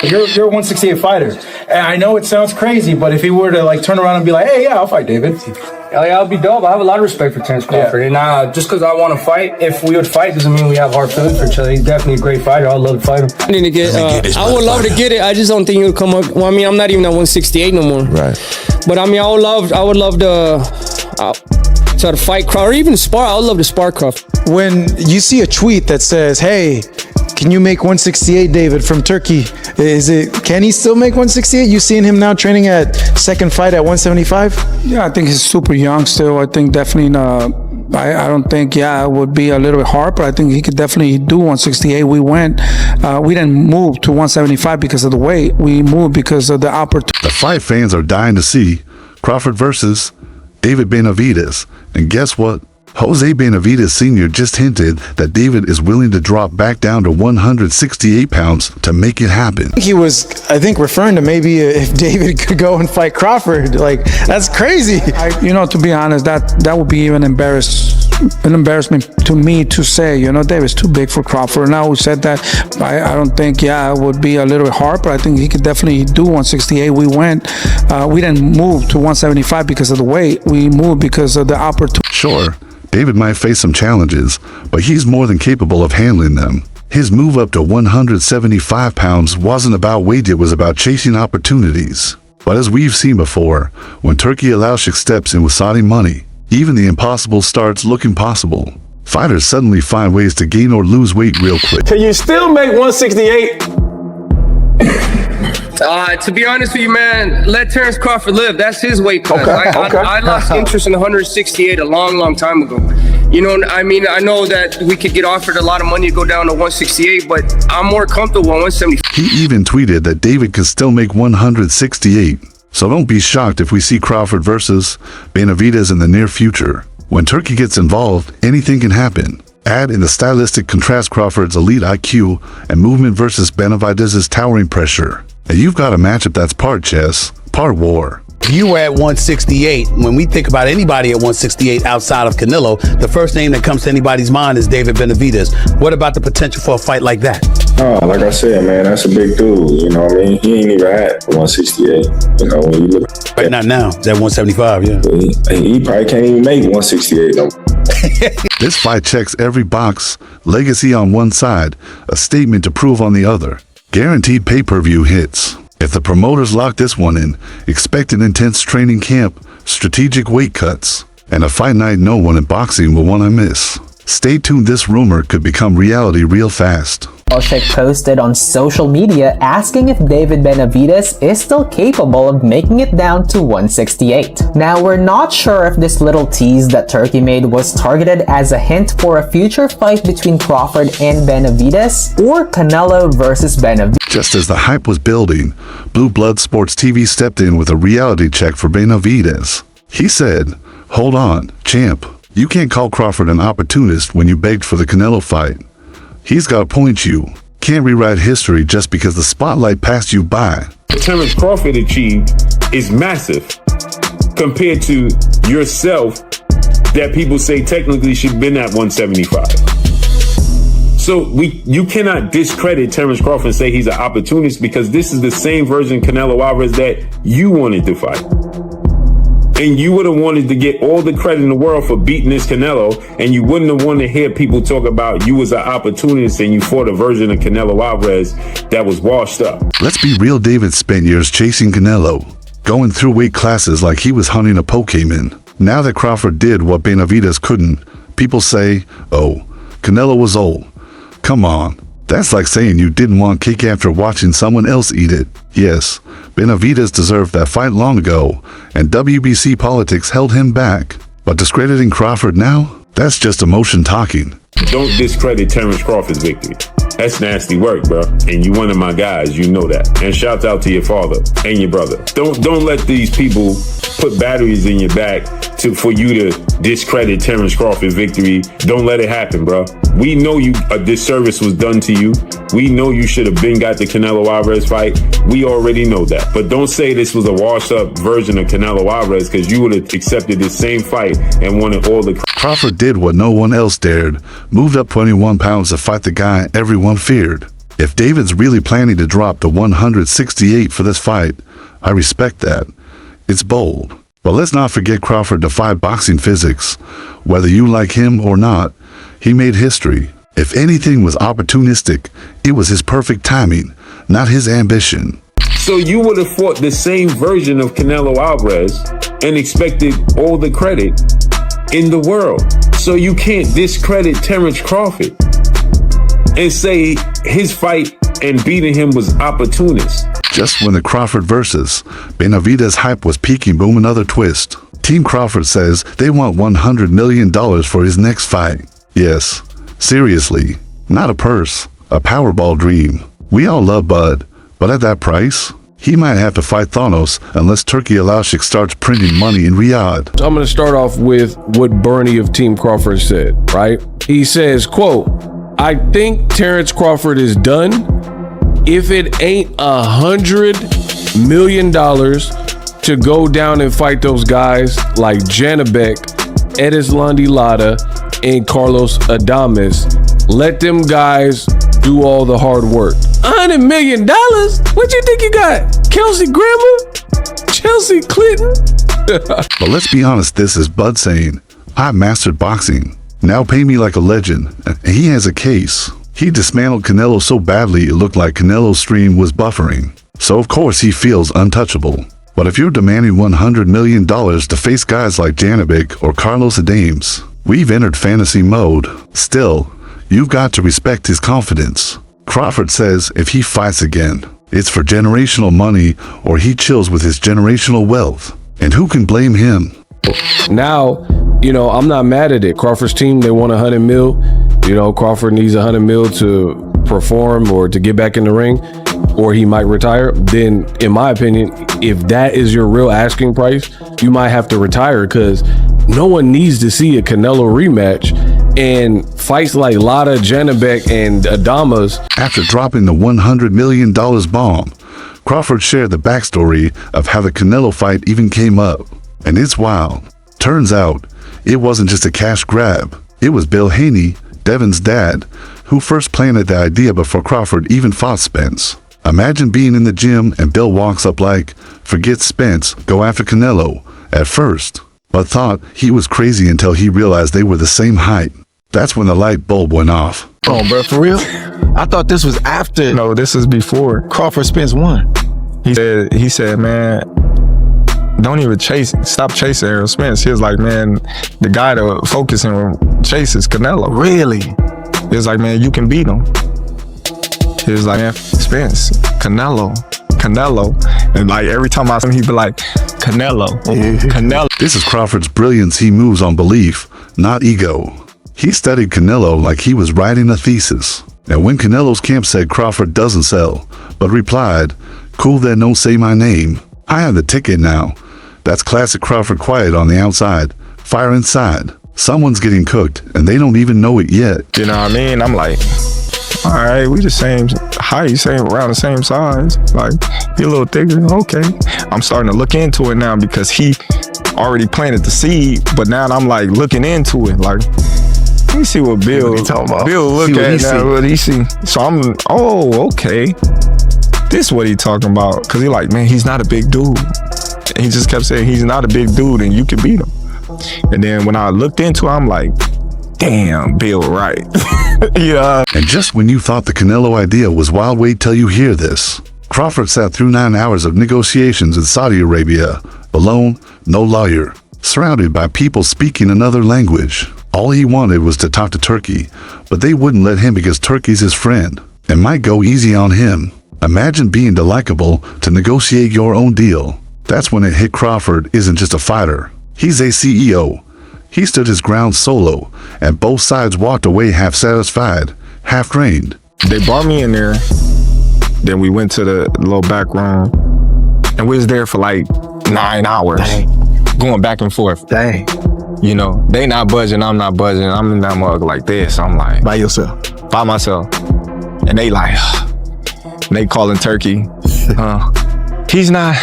You're a 168 fighter. And I know it sounds crazy, but if he were to like turn around and be like, hey, yeah, I'll fight David. I'll be dope. I have a lot of respect for Terence Crawford. Yeah. And just because I want to fight, if we would fight, doesn't mean we have hard feelings for each other. He's definitely a great fighter. I'd love to fight him. I would love to get it. I just don't think he'll come up. Well, I mean, I'm not even at 168 no more. Right. But I mean, I would love to try to fight Crawford, or even spar. I would love to spar Crawford. When you see a tweet that says, hey, can you make 168, David, from Turkey? Can he still make 168? You seeing him now training at second fight at 175? Yeah, I think he's super young still. I think definitely, I don't think, it would be a little bit hard, but I think he could definitely do 168. We didn't move to 175 because of the weight. We moved because of the opportunity. The fight fans are dying to see Crawford versus David Benavidez. And guess what? Jose Benavidez Sr. just hinted that David is willing to drop back down to 168 pounds to make it happen. He was, I think, referring to maybe if David could go and fight Crawford. Like, that's crazy. To be honest, that would be even an embarrassment to me to say, David's too big for Crawford. Now we said that, I don't think, it would be a little bit hard, but I think he could definitely do 168. We didn't move to 175 because of the weight. We moved because of the opportunity. Sure, David might face some challenges, but he's more than capable of handling them. His move up to 175 pounds wasn't about weight, it was about chasing opportunities. But as we've seen before, when Turkey Alashik steps in with Saudi money, even the impossible starts looking possible. Fighters suddenly find ways to gain or lose weight real quick. Can you still make 168? To be honest with you, man, let Terence Crawford live. That's his weight class. Okay. I lost interest in 168 a long time ago. I know that we could get offered a lot of money to go down to 168, but I'm more comfortable at 175. He even tweeted that David could still make 168. So don't be shocked if we see Crawford versus Benavidez in the near future. When Turkey gets involved, anything can happen. Add in the stylistic contrast Crawford's elite IQ and movement versus Benavidez's towering pressure. And you've got a matchup that's part chess, part war. You were at 168. When we think about anybody at 168 outside of Canelo, the first name that comes to anybody's mind is David Benavidez. What about the potential for a fight like that? Oh, like I said, man, that's a big dude. You know what I mean? He ain't even at 168. When you look right not now, it's at 175, yeah. He probably can't even make 168 no. This fight checks every box. Legacy on one side, a statement to prove on the other. Guaranteed pay-per-view hits. If the promoters lock this one in, expect an intense training camp, strategic weight cuts, and a fight night no one in boxing will want to miss. Stay tuned, this rumor could become reality real fast. Alashik posted on social media asking if David Benavidez is still capable of making it down to 168. Now, we're not sure if this little tease that Turkey made was targeted as a hint for a future fight between Crawford and Benavidez, or Canelo versus Benavidez. Just as the hype was building, Blue Blood Sports TV stepped in with a reality check for Benavidez. He said, "Hold on, champ. You can't call Crawford an opportunist when you begged for the Canelo fight. He's got a point. You can't rewrite history just because the spotlight passed you by." What Terence Crawford achieved is massive compared to yourself that people say technically should have been at 175. So you cannot discredit Terence Crawford and say he's an opportunist, because this is the same version of Canelo Alvarez that you wanted to fight. And you would have wanted to get all the credit in the world for beating this Canelo, and you wouldn't have wanted to hear people talk about you as an opportunist and you fought a version of Canelo Alvarez that was washed up. Let's be real, David spent years chasing Canelo, going through weight classes like he was hunting a Pokemon. Now that Crawford did what Benavidez couldn't, people say, oh, Canelo was old. Come on. That's like saying you didn't want cake after watching someone else eat it. Yes, Benavidez deserved that fight long ago, and WBC politics held him back. But discrediting Crawford now? That's just emotion talking. Don't discredit Terence Crawford's victory. That's nasty work, bro. And you one of my guys, you know that. And shout out to your father and your brother. Don't let these people put batteries in your back for you to discredit Terence Crawford's victory. Don't let it happen, bro. We know a disservice was done to you. We know you should have been got the Canelo Alvarez fight. We already know that. But don't say this was a washed-up version of Canelo Alvarez, because you would have accepted this same fight and wanted all the... Crawford did what no one else dared. Moved up 21 pounds to fight the guy everyone feared. If David's really planning to drop to 168 for this fight, I respect that. It's bold. But let's not forget Crawford defied boxing physics. Whether you like him or not, he made history. If anything was opportunistic, it was his perfect timing, not his ambition. So you would have fought the same version of Canelo Alvarez and expected all the credit in the world. So you can't discredit Terrence Crawford and say his fight and beating him was opportunist. Just when the Crawford versus Benavidez hype was peaking, boom, another twist. Team Crawford says they want $100 million for his next fight. Yes, seriously, not a purse, a Powerball dream. We all love Bud, but at that price, he might have to fight Thanos unless Turkey Alashik starts printing money in Riyadh. I'm going to start off with what Bernie of Team Crawford said, right? He says, quote, "I think Terrence Crawford is done. If it ain't $100 million to go down and fight those guys like Janabek, Edislandi Lara, and Carlos Adames, let them guys do all the hard work." $100 million? What you think you got? Kelsey Grammer? Chelsea Clinton? But let's be honest, this is Bud saying, "I've mastered boxing. Now pay me like a legend." And he has a case. He dismantled Canelo so badly it looked like Canelo's stream was buffering. So of course he feels untouchable. But if you're demanding $100 million to face guys like Janabek or Carlos Adames, we've entered fantasy mode. Still, you've got to respect his confidence. Crawford says if he fights again, it's for generational money or he chills with his generational wealth. And who can blame him? Now, I'm not mad at it. Crawford's team, they want $100 million. Crawford needs $100 million to perform or to get back in the ring, or he might retire. Then, in my opinion, if that is your real asking price, you might have to retire, because no one needs to see a Canelo rematch. And fights like Lara, Janabek, and Adames. After dropping the $100 million bomb, Crawford shared the backstory of how the Canelo fight even came up. And it's wild. Turns out, it wasn't just a cash grab. It was Bill Haney, Devin's dad, who first planted the idea before Crawford even fought Spence. Imagine being in the gym and Bill walks up like, "Forget Spence, go after Canelo," at first, but thought he was crazy until he realized they were the same height. That's when the light bulb went off. Oh, bro, for real? I thought this was after. No, this is before. Crawford Spence won. He said, man, don't even stop chasing Errol Spence. He was like, man, the guy to focus and chase is Canelo. Really? He was like, man, you can beat him. He was like, man, Spence, Canelo. And like every time I see him, he'd be like, Canelo. This is Crawford's brilliance. He moves on belief, not ego. He studied Canelo like he was writing a thesis. And when Canelo's camp said Crawford doesn't sell, but replied, "Cool, then don't say my name. I have the ticket now." That's classic Crawford quiet on the outside, fire inside. Someone's getting cooked, and they don't even know it yet. You know what I mean? I'm like, all right, we the same height, around the same size. Like, he a little thicker, okay. I'm starting to look into it now because he already planted the seed, but now I'm like looking into it. Like, let me see what Bill look at now, what he see. So I'm, okay. This is what he talking about. Cause he like, man, he's not a big dude. And he just kept saying he's not a big dude and you can beat him. And then when I looked into it, I'm like, damn, Bill, right. Yeah. And just when you thought the Canelo idea was wild, wait till you hear this. Crawford sat through 9 hours of negotiations in Saudi Arabia, alone, no lawyer, surrounded by people speaking another language. All he wanted was to talk to Turkey, but they wouldn't let him because Turkey's his friend and might go easy on him. Imagine being delikable to negotiate your own deal. That's when it hit Crawford isn't just a fighter. He's a CEO. He stood his ground solo, and both sides walked away half satisfied, half drained. They brought me in there. Then we went to the little back room, and we was there for like 9 hours. Dang. Going back and forth. Dang. You know, they not budging, I'm not budging. I'm in that mug like this. I'm like, by yourself? By myself. And they like, and they calling Turkey. He's not.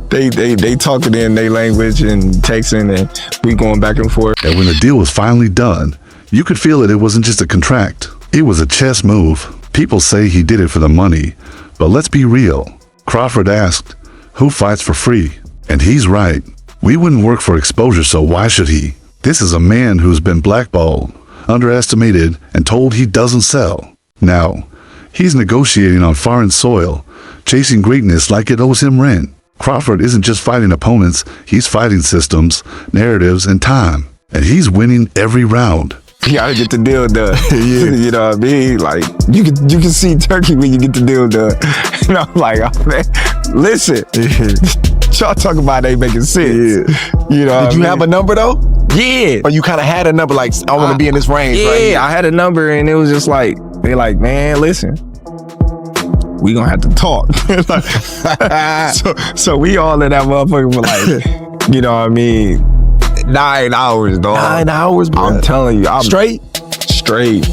They talking in their language and texting, and we going back and forth. And when the deal was finally done, you could feel it wasn't just a contract. It was a chess move. People say he did it for the money, but let's be real. Crawford asked, who fights for free? And he's right. We wouldn't work for exposure, so why should he? This is a man who's been blackballed, underestimated, and told he doesn't sell. Now, he's negotiating on foreign soil, chasing greatness like it owes him rent. Crawford isn't just fighting opponents, he's fighting systems, narratives, and time. And he's winning every round. You gotta get the deal done. You know what I mean? Like, you can see Turkey when you get the deal done. And I'm like, oh man, listen. Y'all talk about ain't making sense. You know, Did you have a number though? Yeah. Or you kind of had a number like, I want to be in this range, yeah, right? Yeah, I had a number and it was just like, they like, man, listen, we gonna have to talk. so we all in that motherfucker for like, you know what I mean? 9 hours, dog. 9 hours, bro. I'm telling you. Straight? Straight.